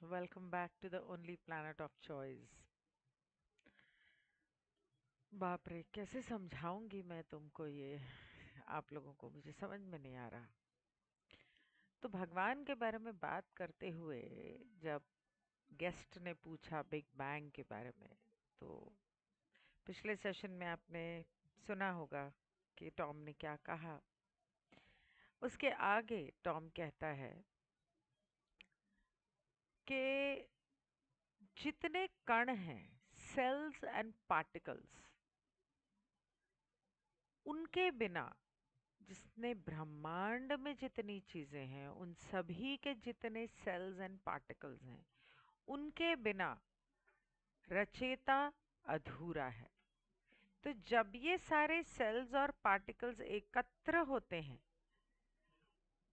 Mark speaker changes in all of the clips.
Speaker 1: Welcome back to the only planet of choice. बाप रे, कैसे समझाऊंगी मैं तुमको ये? आप लोगों को मुझे समझ में नहीं आ रहा। तो भगवान के बारे में बात करते हुए जब गेस्ट ने पूछा बिग बैंग के बारे में, तो पिछले सेशन में आपने सुना होगा कि टॉम ने क्या कहा। उसके आगे टॉम कहता है कि जितने कण हैं, सेल्स एंड पार्टिकल्स, उनके बिना जितने ब्रह्मांड में जितनी चीजें हैं, उन सभी के जितने सेल्स एंड पार्टिकल्स हैं, उनके बिना रचेता अधूरा है। तो जब ये सारे सेल्स और पार्टिकल्स एकत्र होते हैं,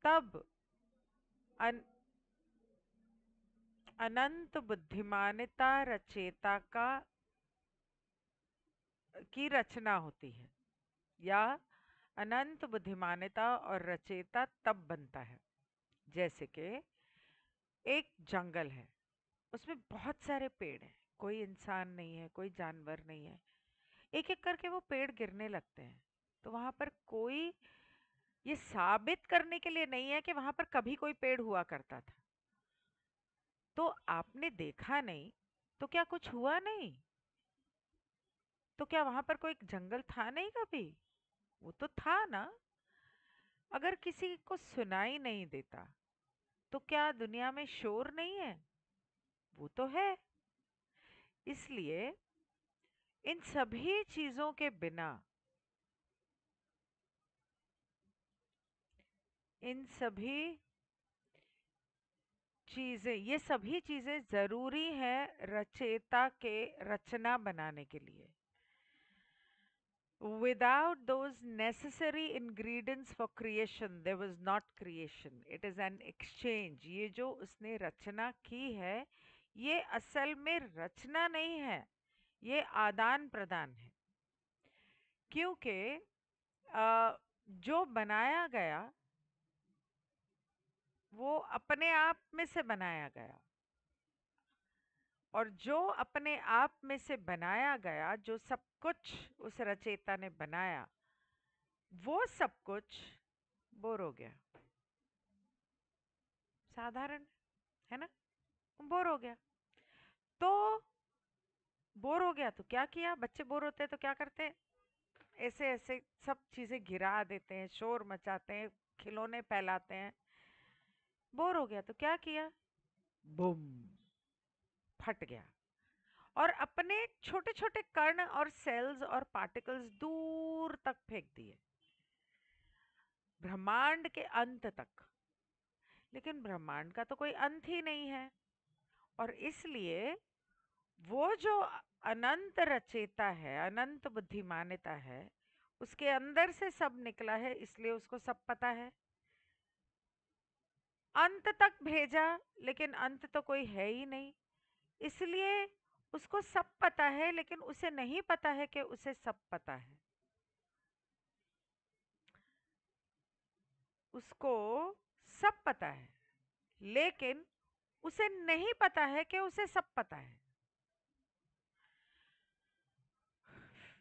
Speaker 1: तब अन, अनंत बुद्धिमानिता रचेता का की रचना होती है, या अनंत बुद्धिमानिता और रचेता तब बनता है जैसे कि एक जंगल है, उसमें बहुत सारे पेड़ हैं, कोई इंसान नहीं है, कोई जानवर नहीं है। एक एक करके वो पेड़ गिरने लगते हैं। तो वहां पर कोई ये साबित करने के लिए नहीं है कि वहां पर कभी कोई पेड़ हुआ करता था। तो आपने देखा नहीं, तो क्या कुछ हुआ नहीं? तो क्या वहां पर कोई जंगल था नहीं कभी? वो तो था ना। अगर किसी को सुनाई नहीं देता, तो क्या दुनिया में शोर नहीं है? वो तो है। इसलिए इन सभी चीजों के बिना, इन सभी चीजें, ये सभी चीजें जरूरी है रचेता के रचना बनाने के लिए। Without those necessary ingredients for creation, there was not creation. It is an exchange. ये जो उसने रचना की है, ये असल में रचना नहीं है, ये आदान प्रदान है। क्योंकि जो बनाया गया वो अपने आप में से बनाया गया, और जो अपने आप में से बनाया गया, जो सब कुछ उस रचेता ने बनाया, वो सब कुछ बोर हो गया। साधारण है ना? बोर हो गया। तो बोर हो गया तो क्या किया? बच्चे बोर होते हैं तो क्या करते हैं? ऐसे ऐसे सब चीजें गिरा देते हैं, शोर मचाते हैं, खिलौने फैलाते हैं। बोर हो गया तो क्या किया? बुम, फट गया। और अपने छोटे छोटे कण और सेल्स और पार्टिकल्स दूर तक फेंक दिए, ब्रह्मांड के अंत तक। लेकिन ब्रह्मांड का तो कोई अंत ही नहीं है, और इसलिए वो जो अनंत रचेता है, अनंत बुद्धिमानिता है, उसके अंदर से सब निकला है, इसलिए उसको सब पता है। अंत तक भेजा, लेकिन अंत तो कोई है ही नहीं, इसलिए उसको सब पता है, लेकिन उसे नहीं पता है कि उसे सब पता है। उसको सब पता है, लेकिन उसे नहीं पता है कि उसे सब पता है।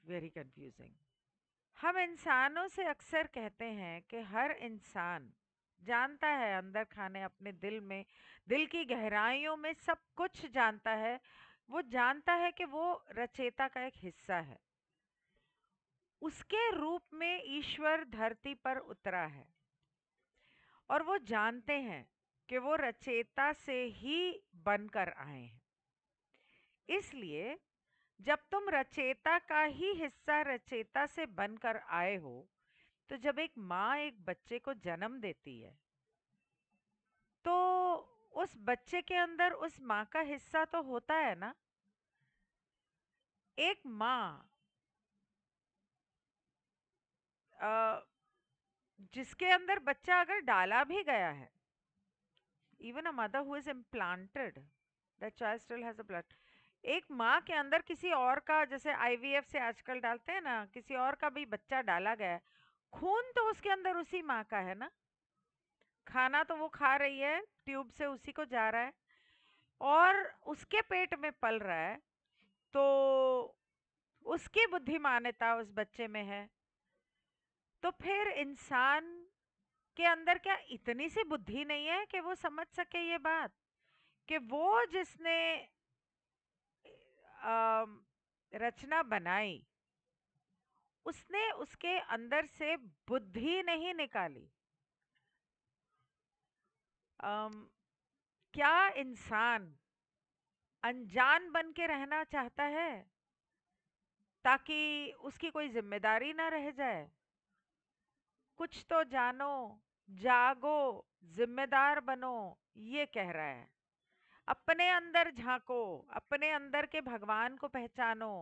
Speaker 1: Very confusing. हम इंसानों से अक्सर कहते हैं कि हर इंसान जानता है, अंदर खाने अपने दिल में, दिल की गहराइयों में सब कुछ जानता है। वो जानता है कि वो रचेता का एक हिस्सा है, उसके रूप में ईश्वर धरती पर उतरा है। और वो जानते हैं कि वो रचेता से ही बनकर आए हैं। इसलिए जब तुम रचेता का ही हिस्सा, रचेता से बनकर आए हो, तो जब एक माँ एक बच्चे को जन्म देती है, तो उस बच्चे के अंदर उस माँ का हिस्सा तो होता है ना। एक माँ अ, जिसके अंदर बच्चा अगर डाला भी गया है, even a mother who is implanted, that child still has a blood. एक माँ के अंदर किसी और का, जैसे आईवीएफ से आजकल डालते हैं ना, किसी और का भी बच्चा डाला गया है, खून तो उसके अंदर उसी माँ का है ना। खाना तो वो खा रही है, ट्यूब से उसी को जा रहा है। और उसके पेट में पल रहा है, तो उसकी बुद्धिमानिता उस बच्चे में है, तो फिर इंसान के अंदर क्या इतनी सी बुद्धि नहीं है कि वो समझ सके ये बात कि वो जिसने अम, रचना बनाई, उसने उसके अंदर से बुद्धि नहीं निकाली। अम, क्या इंसान अनजान बन के रहना चाहता है ताकि उसकी कोई जिम्मेदारी ना रह जाए? कुछ तो जानो, जागो, जिम्मेदार बनो, ये कह रहा है। अपने अंदर झांको, अपने अंदर के भगवान को पहचानो,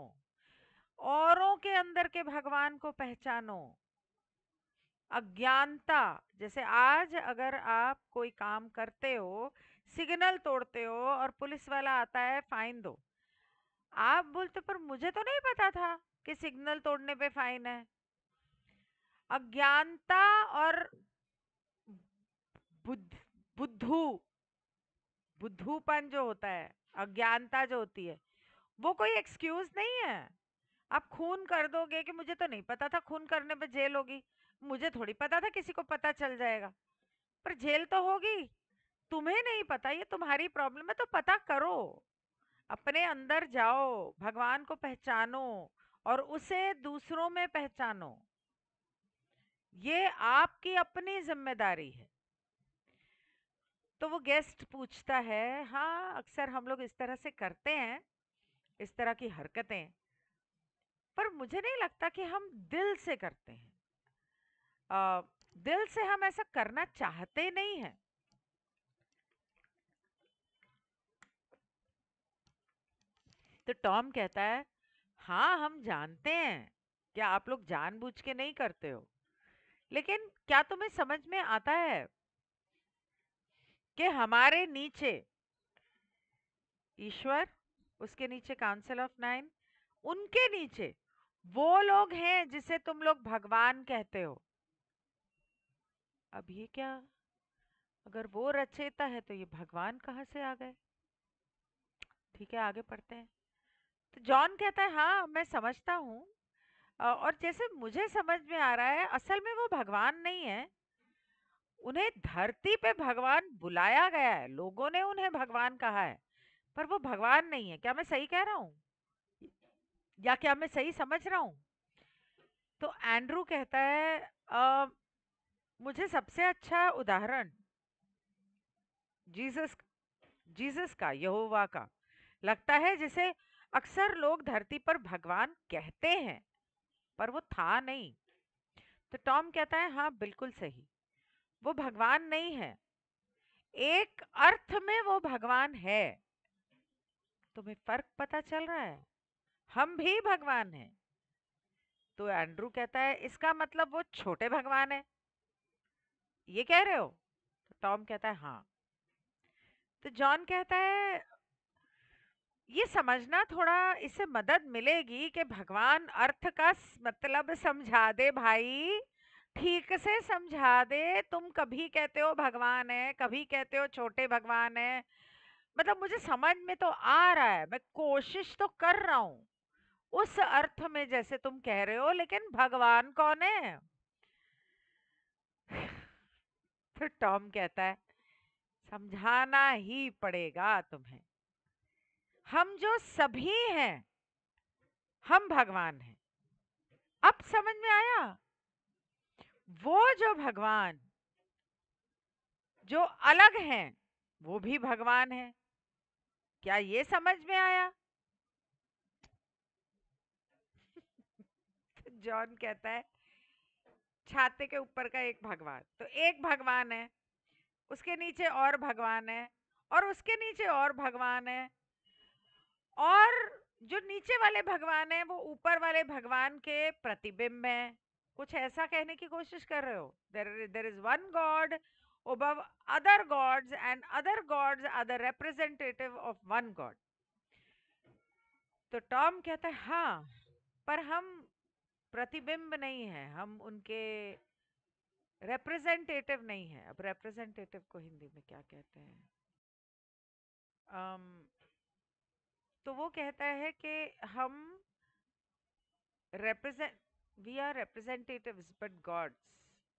Speaker 1: औरों के अंदर के भगवान को पहचानो। अज्ञानता, जैसे आज अगर आप कोई काम करते हो, सिग्नल तोड़ते हो और पुलिस वाला आता है फाइन दो, आप बोलते पर मुझे तो नहीं पता था कि सिग्नल तोड़ने पे फाइन है। अज्ञानता और बुद्ध बुद्धू बुद्धूपन जो होता है, अज्ञानता जो होती है, वो कोई एक्सक्यूज नहीं है। आप खून कर दोगे कि मुझे तो नहीं पता था खून करने पे जेल होगी, मुझे थोड़ी पता था किसी को पता चल जाएगा, पर जेल तो होगी। तुम्हें नहीं पता, ये तुम्हारी प्रॉब्लम है, तो पता करो, अपने अंदर जाओ, भगवान को पहचानो और उसे दूसरों में पहचानो। ये आपकी अपनी जिम्मेदारी है। तो वो गेस्ट पूछता है, हाँ अक्सर हम लोग इस तरह से करते हैं, इस तरह की हरकतें, पर मुझे नहीं लगता कि हम दिल से करते हैं। अ, दिल से हम ऐसा करना चाहते नहीं हैं। तो टॉम कहता है, हाँ हम जानते हैं, क्या आप लोग जानबूझ के नहीं करते हो, लेकिन क्या तुम्हें समझ में आता है कि हमारे नीचे ईश्वर, उसके नीचे काउंसिल ऑफ नाइन, उनके नीचे वो लोग हैं जिसे तुम लोग भगवान कहते हो। अब ये क्या, अगर वो रचेता है तो ये भगवान कहाँ से आ गए? ठीक है, आगे पढ़ते हैं। तो जॉन कहता है, हाँ मैं समझता हूँ, और जैसे मुझे समझ में आ रहा है, असल में वो भगवान नहीं है। उन्हें धरती पे भगवान बुलाया गया है, लोगों ने उन्हें भगवान कहा है, पर वो भगवान नहीं है। क्या मैं सही कह रहा हूँ या क्या मैं सही समझ रहा हूँ? तो एंड्रू कहता है, मुझे सबसे अच्छा उदाहरण जीसस जीसस का, यहोवा का लगता है, जिसे अक्सर लोग धरती पर भगवान कहते हैं, पर वो था नहीं। तो टॉम कहता है, हाँ बिल्कुल सही, वो भगवान नहीं है, एक अर्थ में वो भगवान है। तुम्हें फर्क पता चल रहा है? हम भी भगवान हैं। तो एंड्रू कहता है, इसका मतलब वो छोटे भगवान है, ये कह रहे हो? तो टॉम कहता है, हाँ। तो जॉन कहता है, ये समझना थोड़ा, इससे मदद मिलेगी कि भगवान अर्थ का मतलब समझा दे भाई, ठीक से समझा दे। तुम कभी कहते हो भगवान है, कभी कहते हो छोटे भगवान है, मतलब मुझे समझ में तो आ रहा है, मैं कोशिश तो कर रहा हूँ उस अर्थ में जैसे तुम कह रहे हो, लेकिन भगवान कौन है? फिर टॉम कहता है, समझाना ही पड़ेगा तुम्हें, हम जो सभी हैं, हम भगवान हैं। अब समझ में आया? वो जो भगवान जो अलग हैं, वो भी भगवान है। क्या ये समझ में आया? जॉन कहता है, छाते के ऊपर का एक भगवान, तो एक भगवान है, उसके नीचे और भगवान है, और उसके नीचे और भगवान है, और जो नीचे वाले भगवान है वो ऊपर वाले भगवान के प्रतिबिंब है। कुछ ऐसा कहने की कोशिश कर रहे हो? There is one God above other gods, and other gods are the representative of one god. तो टॉम कहता है, हाँ, पर हम प्रतिबिंब नहीं है, हम उनके रिप्रेजेंटेटिव नहीं है। अब रिप्रेजेंटेटिव को हिंदी में क्या कहते हैं? अम, तो वो कहता है कि हम represent we are representatives but gods,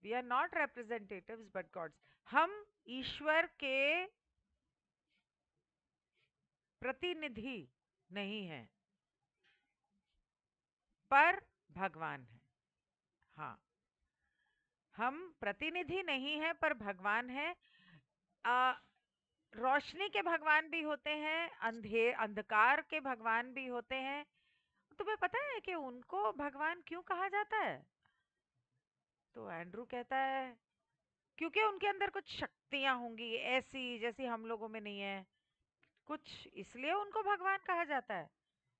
Speaker 1: we are not representatives but gods. हम ईश्वर के प्रतिनिधि नहीं हैं पर भगवान है। हाँ, हम प्रतिनिधि नहीं हैं पर भगवान है। आ, रोशनी के भगवान भी होते हैं, अंधकार के भगवान भी होते हैं। तुम्हें पता है कि उनको भगवान क्यों कहा जाता है? तो एंड्रू कहता है क्योंकि उनके अंदर कुछ शक्तियां होंगी ऐसी जैसी हम लोगों में नहीं है, कुछ इसलिए उनको भगवान कहा जाता है।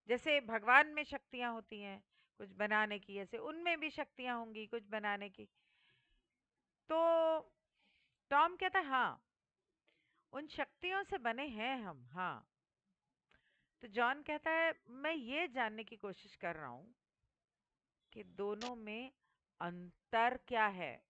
Speaker 1: जैसे भगवान में शक्तियां होती हैं कुछ बनाने की, ऐसे उनमें भी शक्तियां होंगी कुछ बनाने की। तो टॉम कहता है हाँ, उन शक्तियों से बने हैं हम, हाँ। तो जॉन कहता है मैं ये जानने की कोशिश कर रहा हूं कि दोनों में अंतर क्या है,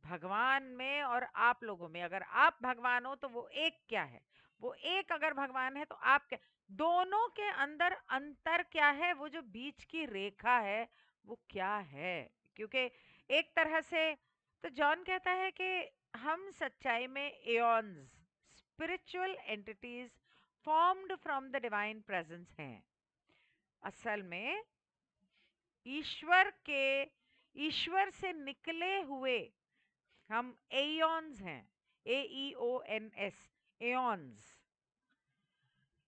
Speaker 1: भगवान में और आप लोगों में। अगर आप भगवान हो तो वो एक क्या है, वो एक अगर भगवान है तो आप क्या, दोनों के अंदर अंतर क्या है, वो जो बीच की रेखा है वो क्या है। क्योंकि एक तरह से तो जॉन कहता है कि हम सच्चाई में aeons, spiritual entities formed from the divine presence हैं। असल में ईश्वर से निकले हुए हम एओन्स हैं, AEONS, एओन्स,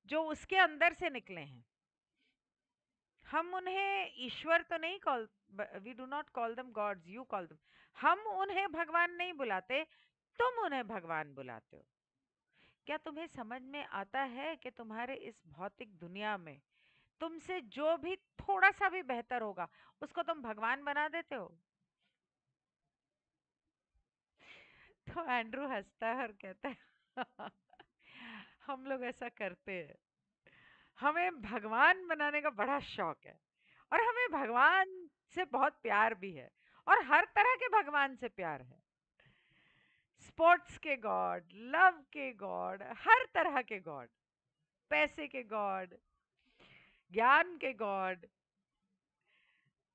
Speaker 1: जो उसके अंदर से निकले हैं। हम उन्हें ईश्वर तो नहीं call, we do not call them gods, you call them. हम उन्हें भगवान नहीं बुलाते, तुम उन्हें भगवान बुलाते हो। क्या तुम्हें समझ में आता है कि तुम्हारे इस भौतिक दुनिया में तुमसे जो भी थोड़ा सा भी बेहतर होगा उसको तुम भगवान बना देते हो? तो एंड्रू हंसता है और कहता है हम लोग ऐसा करते हैं, हमें भगवान बनाने का बड़ा शौक है और हमें भगवान से बहुत प्यार भी है और हर तरह के भगवान से प्यार है। स्पोर्ट्स के गॉड, लव के गॉड, हर तरह के गॉड, पैसे के गॉड, ज्ञान के गॉड।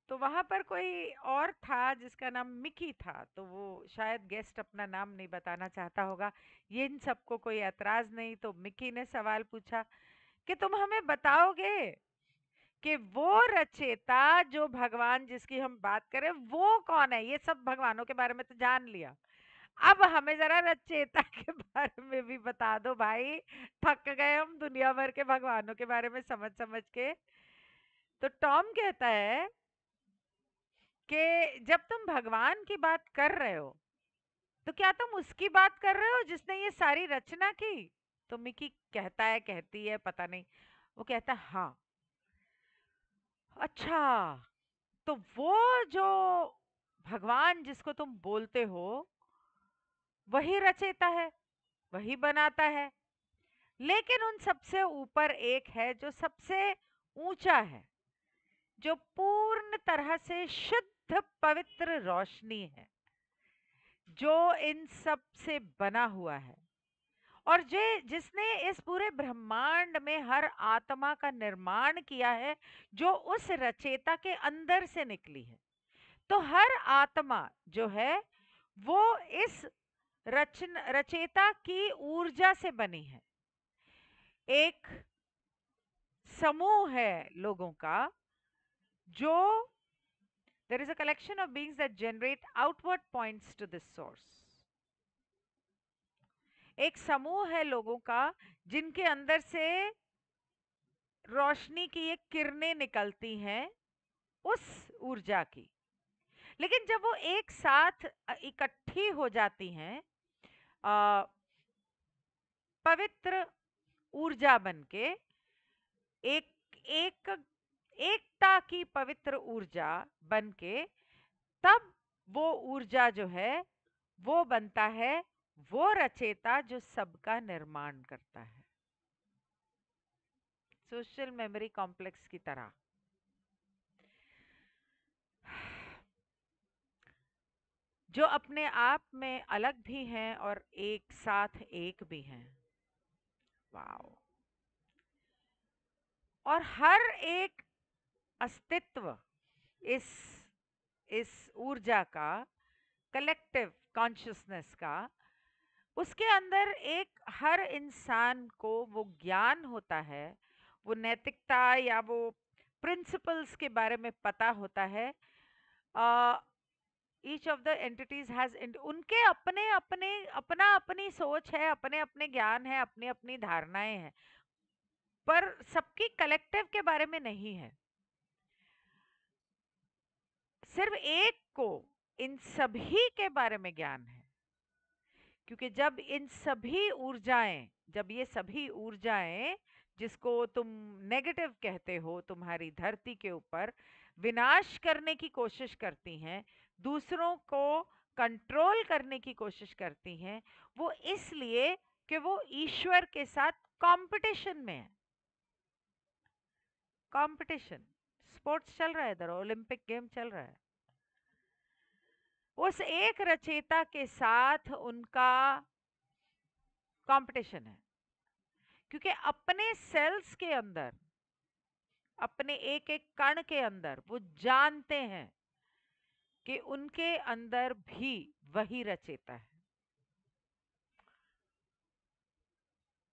Speaker 1: तो वहां पर कोई और था जिसका नाम मिकी था, तो वो शायद गेस्ट अपना नाम नहीं बताना चाहता होगा। ये इन सबको कोई ऐतराज नहीं, तो मिकी ने सवाल पूछा कि तुम हमें बताओगे कि वो रचेता जो भगवान जिसकी हम बात करें वो कौन है? ये सब भगवानों के बारे में तो जान लिया, अब हमें जरा रचेता के बारे में भी बता दो भाई, थक गए हम दुनिया भर के भगवानों के बारे में समझ समझ के। तो टॉम कहता है कि जब तुम भगवान की बात कर रहे हो तो क्या तुम उसकी बात कर रहे हो जिसने ये सारी रचना की? तो मिकी कहता है, कहती है पता नहीं, वो कहता है हाँ। अच्छा, तो वो जो भगवान जिसको तुम बोलते हो वही रचेता है, वही बनाता है, लेकिन उन सबसे ऊपर एक है जो सबसे ऊंचा है, जो पूर्ण तरह से शुद्ध पवित्र रोशनी है, जो इन सब से बना हुआ है और जिसने इस पूरे ब्रह्मांड में हर आत्मा का निर्माण किया है, जो उस रचेता के अंदर से निकली है। तो हर आत्मा जो है वो इस रचेता की ऊर्जा से बनी है। एक समूह है लोगों का जो, there is a collection of beings that generate outward points to this source. एक समूह है लोगों का जिनके अंदर से रोशनी की एक किरणें निकलती हैं उस ऊर्जा की। लेकिन जब वो एक साथ इकट्ठी हो जाती हैं पवित्र ऊर्जा बनके, एक एक एकता की पवित्र ऊर्जा बनके, तब वो ऊर्जा जो है वो बनता है वो रचेता जो सबका निर्माण करता है, सोशल मेमोरी कॉम्प्लेक्स की तरह। जो अपने आप में अलग भी हैं और एक साथ एक भी हैं। वाह, और हर एक अस्तित्व इस इस ऊर्जा का, कलेक्टिव कॉन्शियसनेस का, उसके अंदर एक हर इंसान को वो ज्ञान होता है, वो नैतिकता या वो प्रिंसिपल्स के बारे में पता होता है। Each of the entities has, उनके अपने अपने अपना अपनी सोच है, अपने अपने ज्ञान है, अपनी अपनी धारणाएं हैं, पर सबकी कलेक्टिव के बारे में नहीं है। सिर्फ एक को इन सभी के बारे में ज्ञान है, क्योंकि जब इन सभी ऊर्जाएं, जब ये सभी ऊर्जाएं जिसको तुम नेगेटिव कहते हो, तुम्हारी धरती के ऊपर विनाश करने की कोशिश करती हैं, दूसरों को कंट्रोल करने की कोशिश करती हैं, वो इसलिए कि वो ईश्वर के साथ कंपटीशन में है। कंपटीशन, स्पोर्ट्स चल रहा है, इधर ओलंपिक गेम चल रहा है, उस एक रचयिता के साथ उनका कंपटीशन है। क्योंकि अपने सेल्स के अंदर, अपने एक एक कण के अंदर वो जानते हैं कि उनके अंदर भी वही रचेता है,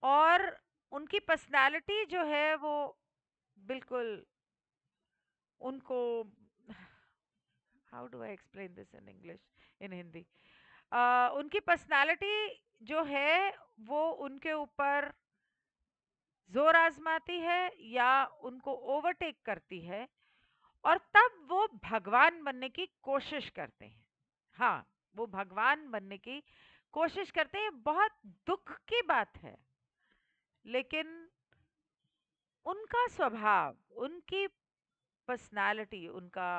Speaker 1: और उनकी पर्सनालिटी जो है वो बिल्कुल उनको, how do I explain this in English, in Hindi, उनकी पर्सनालिटी जो है वो उनके ऊपर जोर आजमाती है या उनको ओवरटेक करती है, और तब वो भगवान बनने की कोशिश करते हैं। हाँ, वो भगवान बनने की कोशिश करते हैं, बहुत दुख की बात है, लेकिन उनका स्वभाव, उनकी पर्सनालिटी, उनका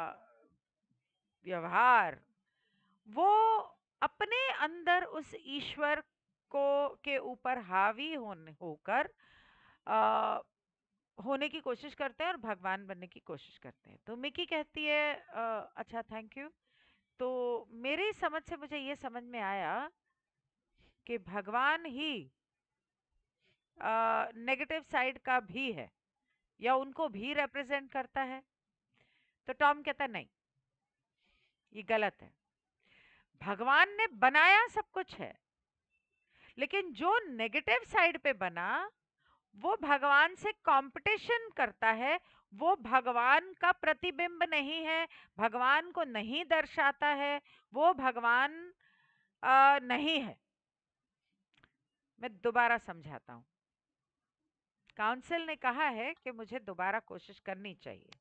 Speaker 1: व्यवहार, वो अपने अंदर उस ईश्वर को के ऊपर हावी होने होकर आ, होने की कोशिश करते हैं और भगवान बनने की कोशिश करते हैं। तो मिकी कहती है अच्छा थैंक यू। तो मेरी समझ से मुझे ये समझ में आया कि भगवान ही नेगेटिव साइड का भी है, या उनको भी रिप्रेजेंट करता है। तो टॉम कहता नहीं, ये गलत है, भगवान ने बनाया सब कुछ है, लेकिन जो नेगेटिव साइड पे बना वो भगवान से कंपटीशन करता है, वो भगवान का प्रतिबिंब नहीं है, भगवान को नहीं दर्शाता है, वो भगवान नहीं है। मैं दोबारा समझाता हूं। काउंसिल ने कहा है कि मुझे दोबारा कोशिश करनी चाहिए।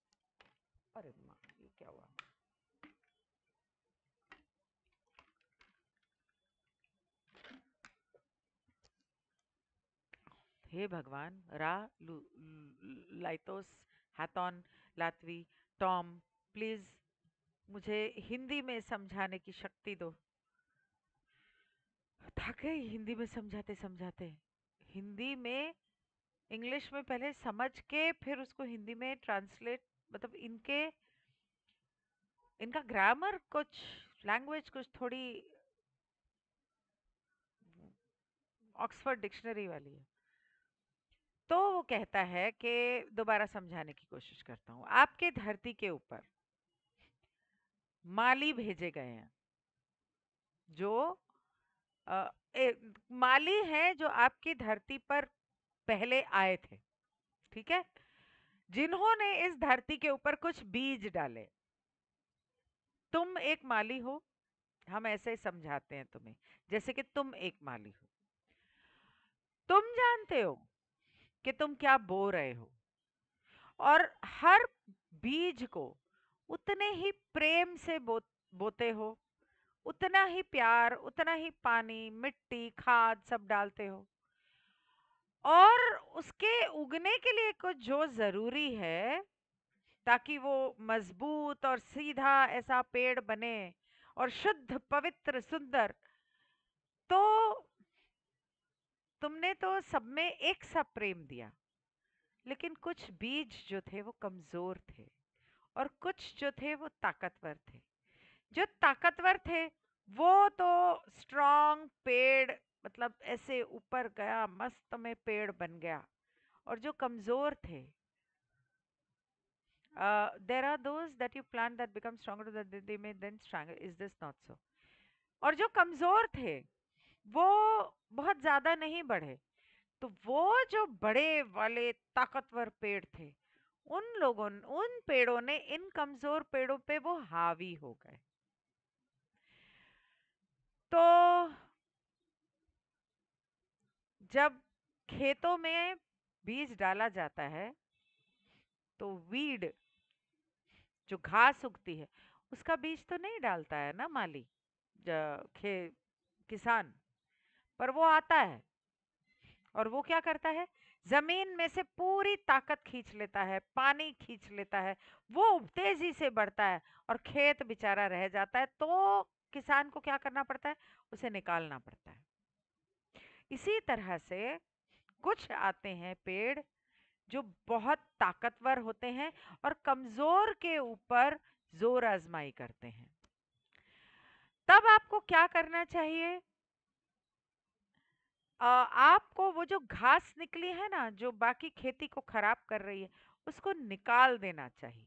Speaker 1: अरे माँ, ये क्या हुआ? हे भगवान, रा, लाइतोस, हाथोन, लातवी, टॉम, प्लीज मुझे हिंदी में समझाने की शक्ति दो। थक गई हिंदी में समझाते समझाते। हिंदी में, इंग्लिश में पहले समझ के फिर उसको हिंदी में ट्रांसलेट, मतलब इनका ग्रामर कुछ, लैंग्वेज कुछ थोड़ी ऑक्सफोर्ड डिक्शनरी वाली है। तो वो कहता है कि दोबारा समझाने की कोशिश करता हूँ। आपके धरती के ऊपर माली भेजे गए हैं, जो अ, माली हैं जो आपकी धरती पर पहले आए थे, ठीक है, जिन्होंने इस धरती के ऊपर कुछ बीज डाले। तुम एक माली हो, हम ऐसे समझाते हैं तुम्हें, जैसे कि तुम एक माली हो, तुम जानते हो कि तुम क्या बो रहे हो, और हर बीज को उतने ही प्रेम से बोते हो, उतना ही प्यार, उतना ही पानी, मिट्टी, खाद सब डालते हो, और उसके उगने के लिए कुछ जो जरूरी है ताकि वो मजबूत और सीधा ऐसा पेड़ बने और शुद्ध, पवित्र, सुंदर, तो तुमने तो सब में एक सा प्रेम दिया, लेकिन कुछ बीज जो थे वो कमजोर थे, और कुछ जो थे वो ताकतवर थे। जो ताकतवर थे वो तो स्ट्रॉन्ग पेड़, मतलब ऐसे ऊपर गया, मस्त में पेड़ बन गया, और जो कमजोर थे There are those that you plant that become stronger, that they may then strangle. Is this not so? और जो कमजोर थे वो बहुत ज्यादा नहीं बढ़े, तो वो जो बड़े वाले ताकतवर पेड़ थे, उन पेड़ों ने इन कमजोर पेड़ों पे वो हावी हो गए। तो जब खेतों में बीज डाला जाता है तो वीड, जो घास उगती है, उसका बीज तो नहीं डालता है ना माली, खे किसान, पर वो आता है और वो क्या करता है, जमीन में से पूरी ताकत खींच लेता है, पानी खींच लेता है, वो तेजी से बढ़ता है और खेत बेचारा रह जाता है। तो किसान को क्या करना पड़ता है, उसे निकालना पड़ता है। इसी तरह से कुछ आते हैं पेड़ जो बहुत ताकतवर होते हैं और कमजोर के ऊपर जोर आजमाई करते हैं। तब आपको क्या करना चाहिए, आपको वो जो घास निकली है ना, जो बाकी खेती को खराब कर रही है, उसको निकाल देना चाहिए,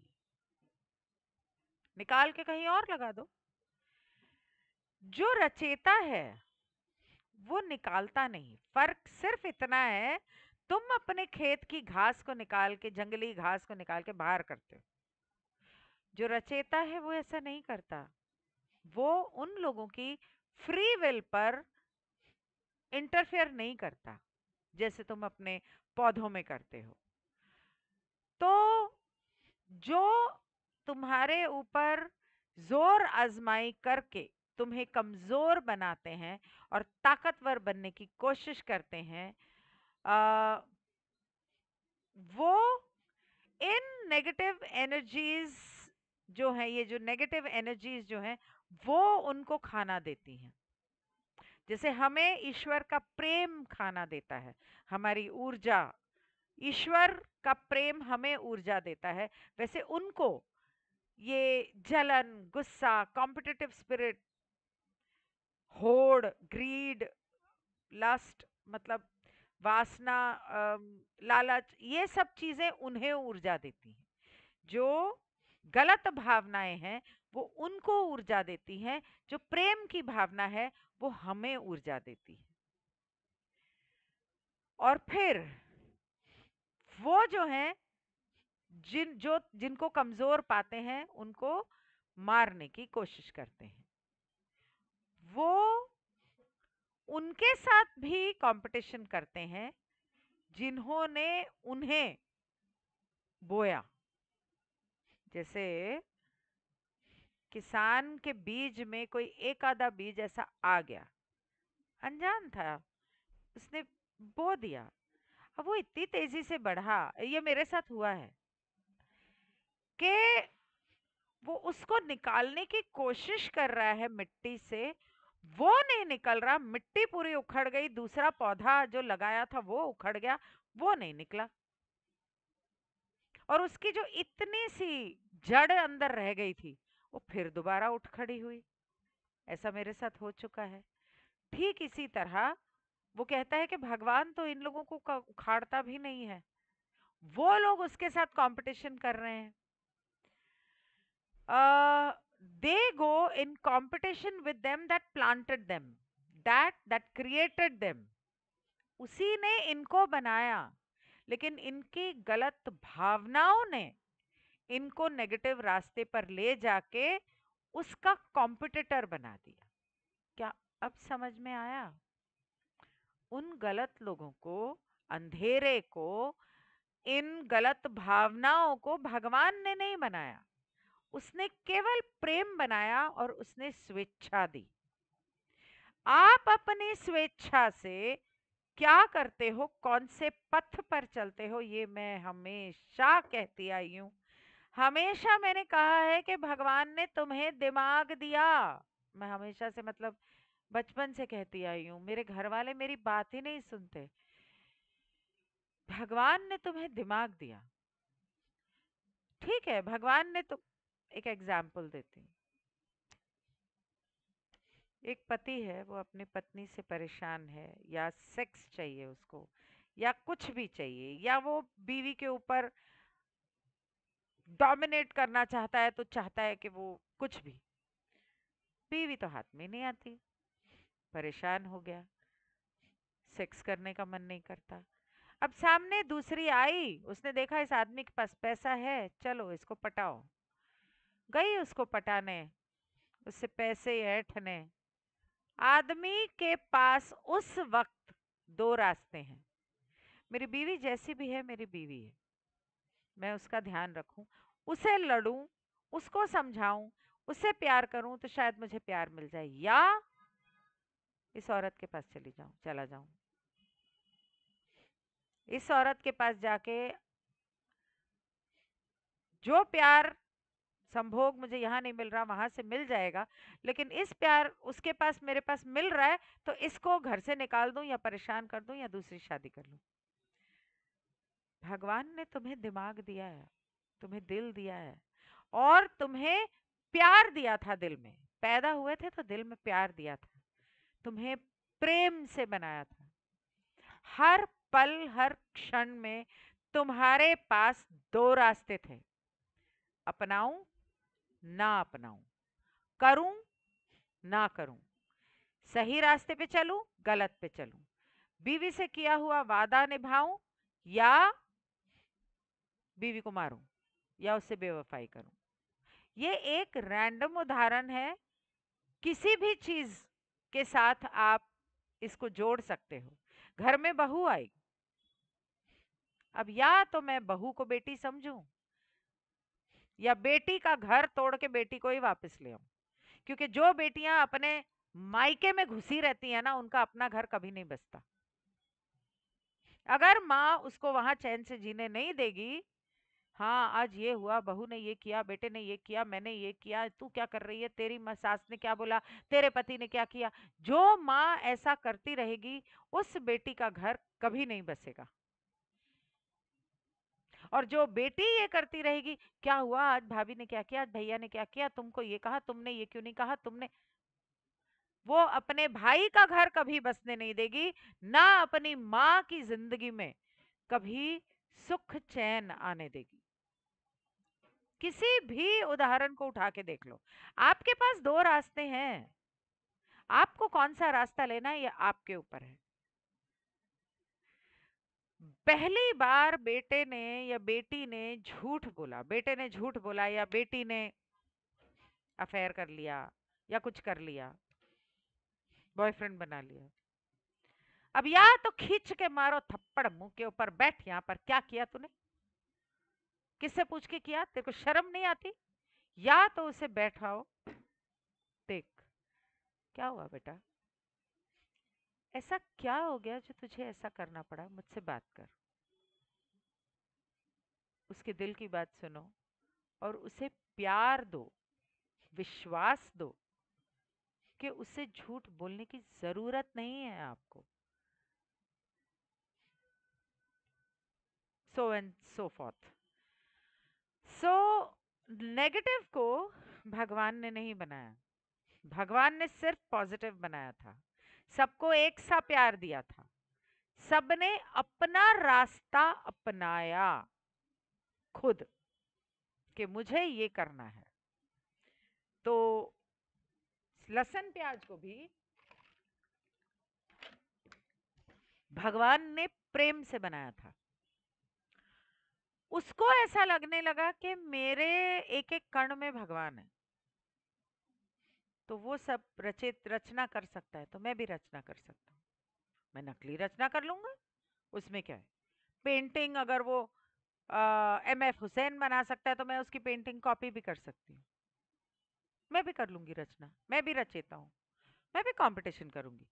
Speaker 1: निकाल के कहीं और लगा दो। जो रचेता है वो निकालता नहीं, फर्क सिर्फ इतना है, तुम अपने खेत की घास को निकाल के, जंगली घास को निकाल के बाहर करते हो। जो रचेता है वो ऐसा नहीं करता, वो उन लोगों की फ्री विल पर इंटरफेयर नहीं करता जैसे तुम अपने पौधों में करते हो। तो जो तुम्हारे ऊपर जोर आजमाई करके तुम्हें कमजोर बनाते हैं और ताकतवर बनने की कोशिश करते हैं, आ, वो इन नेगेटिव एनर्जीज जो हैं, ये जो नेगेटिव एनर्जीज जो हैं, वो उनको खाना देती हैं। जैसे हमें ईश्वर का प्रेम खाना देता है, हमारी ऊर्जा, ईश्वर का प्रेम हमें ऊर्जा देता है, वैसे उनको ये जलन, गुस्सा, कॉम्पिटिटिव स्पिरिट, होड़, ग्रीड, लस्ट, मतलब वासना, लालच, ये सब चीजें उन्हें ऊर्जा देती हैं। जो गलत भावनाएं हैं वो उनको ऊर्जा देती हैं, जो प्रेम की भावना है वो हमें ऊर्जा देती है। और फिर वो जो हैं, जिनको कमजोर पाते हैं उनको मारने की कोशिश करते हैं। वो उनके साथ भी कंपटीशन करते हैं जिन्होंने उन्हें बोया। जैसे किसान के बीज में कोई एक आधा बीज ऐसा आ गया, अनजान था, उसने बो दिया, अब वो इतनी तेजी से बढ़ा, ये मेरे साथ हुआ है, कि वो उसको निकालने की कोशिश कर रहा है मिट्टी से, वो नहीं निकल रहा, मिट्टी पूरी उखड़ गई, दूसरा पौधा जो लगाया था वो उखड़ गया, वो नहीं निकला, और उसकी जो इतनी सी जड़ अंदर रह गई थी वो फिर दोबारा उठ खड़ी हुई। ऐसा मेरे साथ हो चुका है। ठीक इसी तरह वो कहता है कि भगवान तो इन लोगों को उखाड़ता भी नहीं है, वो लोग उसके साथ कंपटीशन कर रहे हैं। They go in competition with them that planted them, that created them. उसी ने इनको बनाया, लेकिन इनकी गलत भावनाओं ने इनको नेगेटिव रास्ते पर ले जाके उसका कॉम्पिटिटर बना दिया। क्या अब समझ में आया? उन गलत लोगों को, अंधेरे को, इन गलत भावनाओं को भगवान ने नहीं बनाया, उसने केवल प्रेम बनाया और उसने स्वेच्छा दी। आप अपनी स्वेच्छा से क्या करते हो, कौन से पथ पर चलते हो, ये मैं हमेशा कहती आई हूं। हमेशा मैंने कहा है कि भगवान ने तुम्हें दिमाग दिया। मैं हमेशा से, मतलब बचपन से कहती आई हूं, मेरे घर वाले मेरी बात ही नहीं सुनते। भगवान ने तुम्हें दिमाग दिया, ठीक है, भगवान ने तो, एक एग्जाम्पल देती हूँ। एक पति है, वो अपनी पत्नी से परेशान है, या सेक्स चाहिए उसको, या कुछ भी चाहिए, या वो बीवी के ऊपर डोमिनेट करना चाहता है तो चाहता है कि वो कुछ भी। बीवी तो हाथ में नहीं आती, परेशान हो गया, सेक्स करने का मन नहीं करता। अब सामने दूसरी आई, उसने देखा इस आदमी के पास पैसा है, चलो इसको पटाओ। गई उसको पटाने, उससे पैसे ऐंठने। आदमी के पास उस वक्त दो रास्ते हैं। मेरी बीवी जैसी भी है, मेरी बीवी है, मैं उसका ध्यान रखूं, उसे लड़ूं, उसको समझाऊं, उससे प्यार करूं तो शायद मुझे प्यार मिल जाए, या इस औरत के पास चला जाऊं, इस औरत के पास जाके जो प्यार संभोग मुझे यहाँ नहीं मिल रहा वहां से मिल जाएगा, लेकिन इस प्यार उसके पास मेरे पास मिल रहा है, तो इसको घर से निकाल दूं या परेशान कर दूं या दूसरी शादी कर लूं। भगवान ने तुम्हें दिमाग दिया है, तुम्हें दिल दिया है, और तुम्हें प्यार दिया था दिल में। पैदा हुए थे तो दिल में प्यार दिया था, तुम्हें प्रेम से बनाया था। हर पल हर क्षण में तुम्हारे पास दो रास्ते थे, अपनाऊं ना अपनाऊं, करूं ना करूं, सही रास्ते पे चलूं गलत पे चलूं, बीवी से किया हुआ वादा निभाऊं या बीवी को मारूं या उससे बेवफाई करूं। ये एक रैंडम उदाहरण है, किसी भी चीज के साथ आप इसको जोड़ सकते हो। घर में बहू आई, अब या तो मैं बहू को बेटी समझूं या बेटी का घर तोड़ के बेटी को ही वापस ले आऊं, क्योंकि जो बेटियां अपने मायके में घुसी रहती है ना, उनका अपना घर कभी नहीं बसता। अगर माँ उसको वहां चैन से जीने नहीं देगी, हाँ आज ये हुआ, बहू ने ये किया, बेटे ने ये किया, मैंने ये किया, तू क्या कर रही है, तेरी सास ने क्या बोला, तेरे पति ने क्या किया, जो माँ ऐसा करती रहेगी उस बेटी का घर कभी नहीं बसेगा। और जो बेटी ये करती रहेगी, क्या हुआ आज, भाभी ने क्या किया, आज भैया ने क्या किया, तुमको ये कहा, तुमने ये क्यों नहीं कहा, तुमने, वो अपने भाई का घर कभी बसने नहीं देगी, ना अपनी माँ की जिंदगी में कभी सुख चैन आने देगी। किसी भी उदाहरण को उठा के देख लो, आपके पास दो रास्ते हैं, आपको कौन सा रास्ता लेना है ये आपके ऊपर है। पहली बार बेटे ने या बेटी ने झूठ बोला, बेटे ने झूठ बोला या बेटी ने अफेयर कर लिया या कुछ कर लिया, बॉयफ्रेंड बना लिया, अब या तो खींच के मारो थप्पड़ मुंह के ऊपर, बैठ यहां पर, क्या किया तूने, किससे पूछ के किया, तेरे को शर्म नहीं आती, या तो उसे बैठाओ, देख क्या हुआ बेटा, ऐसा क्या हो गया जो तुझे ऐसा करना पड़ा, मुझसे बात कर, उसके दिल की बात सुनो और उसे प्यार दो, विश्वास दो कि उसे झूठ बोलने की जरूरत नहीं है आपको, so and so forth. So negative को भगवान ने नहीं बनाया, भगवान ने सिर्फ पॉजिटिव बनाया था, सबको एक सा प्यार दिया था, सबने अपना रास्ता अपनाया खुद, कि मुझे ये करना है। तो लहसुन प्याज को भी भगवान ने प्रेम से बनाया था, उसको ऐसा लगने लगा कि मेरे एक एक कण में भगवान है, तो वो सब रचित रचना कर सकता है तो मैं भी रचना कर सकता हूँ, मैं नकली रचना कर लूंगा, उसमें क्या है। पेंटिंग अगर वो एम एफ हुसैन बना सकता है तो मैं उसकी पेंटिंग कॉपी भी कर सकती हूँ, मैं भी कर लूंगी रचना, मैं भी रचेता हूँ, मैं भी कंपटीशन करूंगी,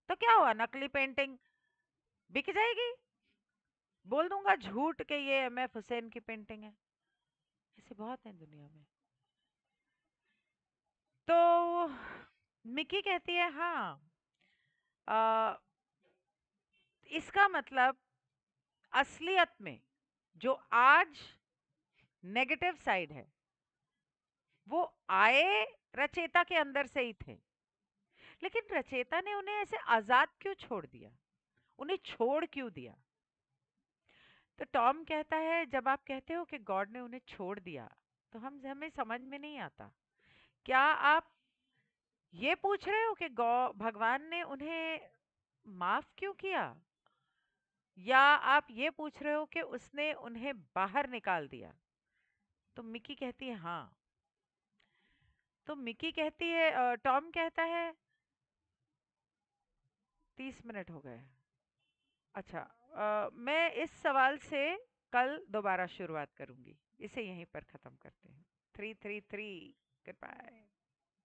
Speaker 1: तो क्या हुआ, नकली पेंटिंग बिक जाएगी, बोल दूंगा झूठ के ये एम एफ हुसैन की पेंटिंग है, ऐसे बहुत है दुनिया में। तो मिकी कहती है हाँ, आ, इसका मतलब असलियत में जो आज नेगेटिव साइड है वो आए रचेता के अंदर से ही थे, लेकिन रचेता ने उन्हें ऐसे आजाद क्यों छोड़ दिया, उन्हें छोड़ क्यों दिया। तो टॉम कहता है, जब आप कहते हो कि गॉड ने उन्हें छोड़ दिया, तो हम हमें समझ में नहीं आता। क्या आप ये पूछ रहे हो कि गौ भगवान ने उन्हें माफ क्यों किया, या आप ये पूछ रहे हो कि उसने उन्हें बाहर निकाल दिया? तो मिकी कहती है हाँ। तो मिकी कहती है, टॉम कहता है 30 मिनट हो गए। अच्छा, मैं इस सवाल से कल दोबारा शुरुआत करूंगी। इसे यहीं पर खत्म करते हैं। 333। Good bye.